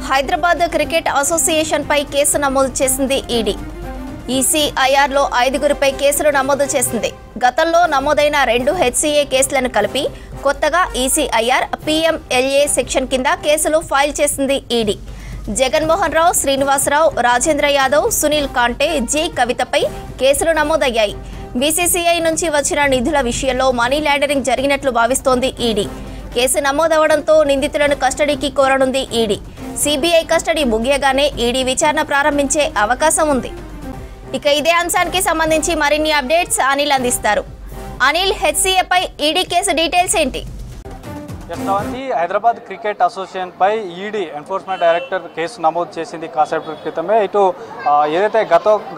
Hyderabad cricket association పై case నమోదు చేసింది ED. ఈసీఐఆర్లో 5గురిపై కేసులు నమోదు చేసింది. గతంలో నమోదైన 2 హెచ్సీఏ కేసులను కలిపి కొత్తగా ఈసీఐఆర్ పీఎంఎల్ఏ సెక్షన్ కింద కేసులు ఫైల్ చేసింది ఈడీ. జగన్మోహన్ రావు, శ్రీనివాసరావు, రాజేంద్ర యాదవ్, సునీల్ కాంటే, జి కవితపై కేసులు నమోదయ్యాయి. బీసీసీఐ నుంచి వచ్చిన నిధుల విషయంలో మనీ లాండరింగ్ జరిగినట్లు భావిస్తోంది ఈడీ. కేసు నమోదవడంతో నిందితులను కస్టడీకి కోరనుంది ఈడీ. సిబిఐ కస్టడీ ముగియగానే ఈడీ విచారణ ప్రారంభించే అవకాశం ఉంది. ఇక ఇదే అంశానికి సంబంధించి మరిన్ని అప్డేట్స్ అనిల్ అందిస్తారు. అనిల్, హెచ్సీఏపై ఈడీ కేసు డీటెయిల్స్ ఏంటి? హైదరాబాద్ క్రికెట్ అసోసియేషన్ పై ఈడీ ఎన్ఫోర్స్మెంట్ డైరెక్టర్ కేసు నమోదు చేసింది కాసేపటి క్రితమే. ఇటు ఏదైతే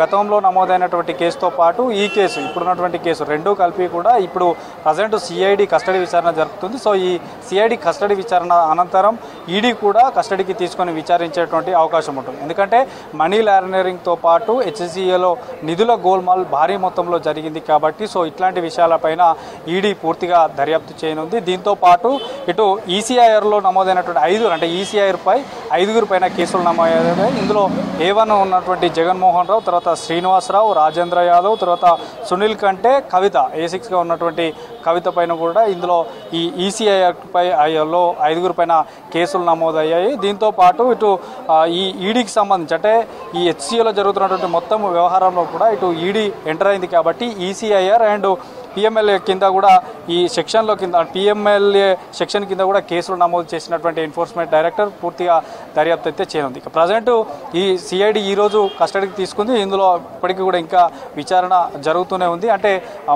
గతంలో నమోదైనటువంటి కేసుతో పాటు ఈ కేసు, ఇప్పుడున్నటువంటి కేసు రెండూ కలిపి కూడా ఇప్పుడు ప్రజెంట్ సిఐడి కస్టడీ విచారణ జరుపుతుంది. సో ఈ సిఐడి కస్టడీ విచారణ అనంతరం ఈడీ కూడా కస్టడీకి తీసుకొని విచారించేటువంటి అవకాశం ఉంటుంది. ఎందుకంటే మనీ లాండరింగ్తో పాటు హెచ్సీఏలో నిధుల గోల్మాల్ భారీ మొత్తంలో జరిగింది కాబట్టి సో ఇట్లాంటి విషయాలపైన ఈడీ పూర్తిగా దర్యాప్తు చేయనుంది. దీంతో పాటు ఇటు ఈసీఐఆర్లో నమోదైనటువంటి 5 అంటే ఈసీఐఆర్పై 5గురి పైన కేసులు నమోదయ్యాయి. ఇందులో A1 ఉన్నటువంటి జగన్మోహన్ రావు, తర్వాత శ్రీనివాసరావు, రాజేంద్ర యాదవ్, తర్వాత సునీల్ కంటే, కవిత A6గా ఉన్నటువంటి కవిత పైన కూడా ఇందులో ఈ ఈసీఐఆర్పై 5గురి పైన కేసులు నమోదయ్యాయి. దీంతో పాటు ఇటు ఈ ఈడీకి సంబంధించి అంటే ఈ హెచ్సీఏలో జరుగుతున్నటువంటి మొత్తం వ్యవహారంలో కూడా ఇటు ఈడీ ఎంటర్ అయింది కాబట్టి ఈసీఐఆర్ అండ్ పిఎంఎల్ఏ కింద కూడా ఈ సెక్షన్లో కింద పిఎంఎల్ఏ సెక్షన్ కింద కూడా కేసులు నమోదు చేసినటువంటి ఎన్ఫోర్స్మెంట్ డైరెక్టర్ పూర్తిగా దర్యాప్తు అయితే చేయనుంది. ఇక ప్రజెంట్ ఈ సిఐడి ఈరోజు కస్టడీకి తీసుకుంది. ఇందులో ఇప్పటికీ కూడా ఇంకా విచారణ జరుగుతూనే ఉంది. అంటే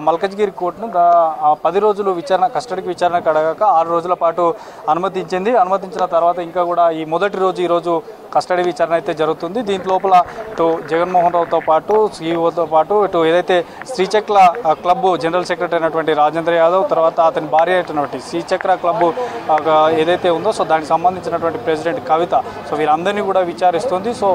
మల్కజ్గిరి కోర్టును 10 రోజులు కస్టడీకి విచారణకు అడగాక 6 రోజుల పాటు అనుమతించింది. అనుమతించిన తర్వాత ఇంకా కూడా ఈ మొదటి రోజు ఈరోజు కస్టడీ విచారణ అయితే జరుగుతుంది. దీంట్ లోపల ఇటు జగన్మోహన్ రావుతో పాటు సీఈఓతో పాటు ఇటు ఏదైతే శ్రీచక్ర క్లబ్ జనరల్ సెక్రటరీ అయినటువంటి రాజేంద్ర యాదవ్, తర్వాత అతని భార్య అయినటువంటి శ్రీచక్ర క్లబ్ ఏదైతే ఉందో సో దానికి సంబంధించినటువంటి ప్రెసిడెంట్ కవిత, సో వీరందరినీ కూడా విచారిస్తుంది. సో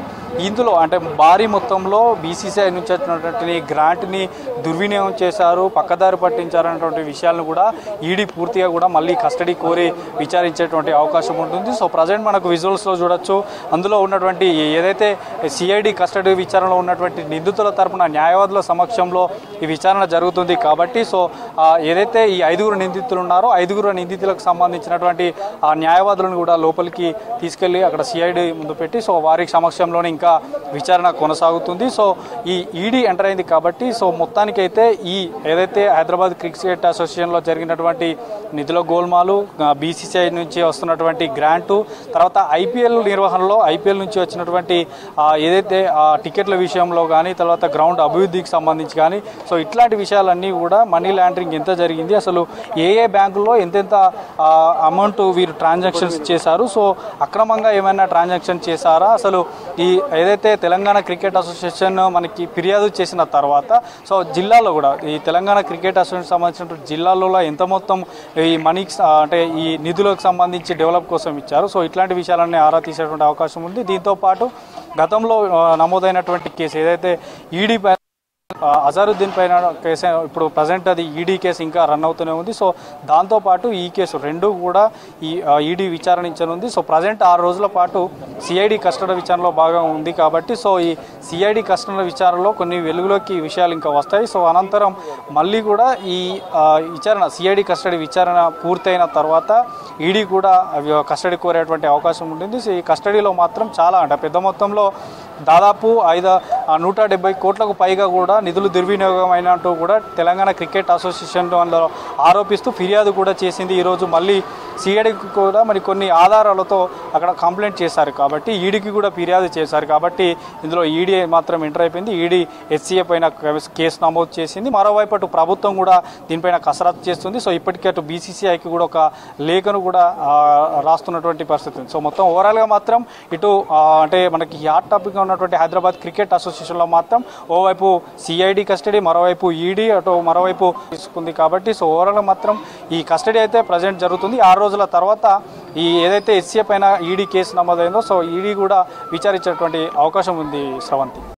ఇందులో అంటే భారీ మొత్తంలో బీసీసీఐ నుంచి వచ్చినటువంటి గ్రాంట్ని దుర్వినియోగం చేశారు, పక్కదారి పట్టించారనేటువంటి విషయాలను కూడా ఈడీ పూర్తిగా కూడా మళ్ళీ కస్టడీ కోరి విచారించేటువంటి అవకాశం ఉంటుంది. సో ప్రజెంట్ మనకు విజువల్స్లో చూడొచ్చు. అందులో ఉన్నటువంటి ఏదైతే సిఐడి కస్టడీ విచారణలో ఉన్నటువంటి నిందితుల తరపున న్యాయవాదుల సమక్షంలో ఈ విచారణ జరుగుతుంది కాబట్టి సో ఏదైతే ఈ 5గురు నిందితులు ఉన్నారో 5గురు నిందితులకు సంబంధించినటువంటి ఆ న్యాయవాదులను కూడా లోపలికి తీసుకెళ్లి అక్కడ సిఐడి ముందు పెట్టి సో వారి సమక్షంలోనే ఇంకా విచారణ కొనసాగుతుంది. సో ఈ ఈడీ ఎంటర్ అయింది కాబట్టి సో మొత్తానికైతే ఈ ఏదైతే హైదరాబాద్ క్రికెట్ అసోసియేషన్లో జరిగినటువంటి నిధుల గోల్మాలు, బీసీసీఐ నుంచి వస్తున్నటువంటి గ్రాంటు, తర్వాత ఐపీఎల్ నిర్వహణలో ఐపీఎల్ నుంచి వచ్చినటువంటి ఏదైతే టికెట్ల విషయంలో కానీ తర్వాత గ్రౌండ్ అభివృద్ధికి సంబంధించి కానీ సో ఇట్లాంటి విషయాలన్నీ కూడా మనీ లాండరింగ్ ఎంత జరిగింది, అసలు ఏ బ్యాంకుల్లో ఎంతెంత అమౌంట్ వీరు ట్రాన్సాక్షన్స్ చేశారు, సో అక్రమంగా ఏమైనా ట్రాన్సాక్షన్ చేశారా, అసలు ఈ ఏదైతే తెలంగాణ క్రికెట్ అసోసియేషన్ మనకి ఫిర్యాదు చేసిన తర్వాత సో జిల్లాలో కూడా ఈ తెలంగాణ క్రికెట్ అసోసియేషన్ సంబంధించిన జిల్లాల్లో ఎంత మొత్తం ఈ మనీ అంటే ఈ నిధులకు సంబంధించి డెవలప్ కోసం ఇచ్చారు, సో ఇట్లాంటి విషయాలన్నీ ఆరా తీసేటువంటి అవకాశం ఉంది. దీంతోపాటు గతంలో నమోదైనటువంటి కేసు ఏదైతే ఈడీ అజారుద్దీన్ పైన కేసు ఇప్పుడు ప్రజెంట్ అది ఈడీ కేసు ఇంకా రన్ అవుతూనే ఉంది. సో దాంతోపాటు ఈ కేసు రెండు కూడా ఈ ఈడీ విచారించనుంది. సో ప్రజెంట్ 6 రోజుల పాటు సిఐడి కస్టడీ విచారణలో భాగం ఉంది కాబట్టి సో ఈ సిఐడి కస్టడీ విచారణలో కొన్ని వెలుగులోకి విషయాలు ఇంకా వస్తాయి. సో అనంతరం మళ్ళీ కూడా ఈ విచారణ సిఐడి కస్టడీ విచారణ పూర్తయిన తర్వాత ఈడీ కూడా కస్టడీ కోరేటువంటి అవకాశం ఉంటుంది. సో ఈ కస్టడీలో మాత్రం చాలా అంటే పెద్ద మొత్తంలో దాదాపు 170 కోట్లకు పైగా కూడా నిధులు దుర్వినియోగం అయినట్టు కూడా తెలంగాణ క్రికెట్ అసోసియేషన్ ఆరోపిస్తూ ఫిర్యాదు కూడా చేసింది. ఈరోజు మళ్ళీ సిఐడికి కూడా మరి కొన్ని ఆధారాలతో అక్కడ కంప్లైంట్ చేశారు కాబట్టి ఈడీకి కూడా ఫిర్యాదు చేశారు కాబట్టి ఇందులో ఈడీ మాత్రం ఎంటర్ అయిపోయింది. ఈడీ హెచ్సీఏ పైన కేసు నమోదు చేసింది. మరోవైపు అటు ప్రభుత్వం కూడా దీనిపైన కసరత్తు చేస్తుంది. సో ఇప్పటికే అటు బీసీసీఐకి కూడా ఒక లేఖను కూడా రాస్తున్నటువంటి పరిస్థితి ఉంది. సో మొత్తం ఓవరాల్గా మాత్రం ఇటు అంటే మనకి హాట్ టాపిక్గా ఉన్నటువంటి హైదరాబాద్ క్రికెట్ అసోసియేషన్లో మాత్రం ఓవైపు సిఐడి కస్టడీ, మరోవైపు ఈడీ, అటు మరోవైపు తీసుకుంది కాబట్టి సో ఓవరాల్గా మాత్రం ఈ కస్టడీ అయితే ప్రజెంట్ జరుగుతుంది. 6 రోజుల తర్వాత ఈ ఏదైతే హెచ్సీఏ పైన ఈడీ కేసు నమోదైందో సో ఈడీ కూడా విచారించేటువంటి అవకాశం ఉంది. శ్రవంతి.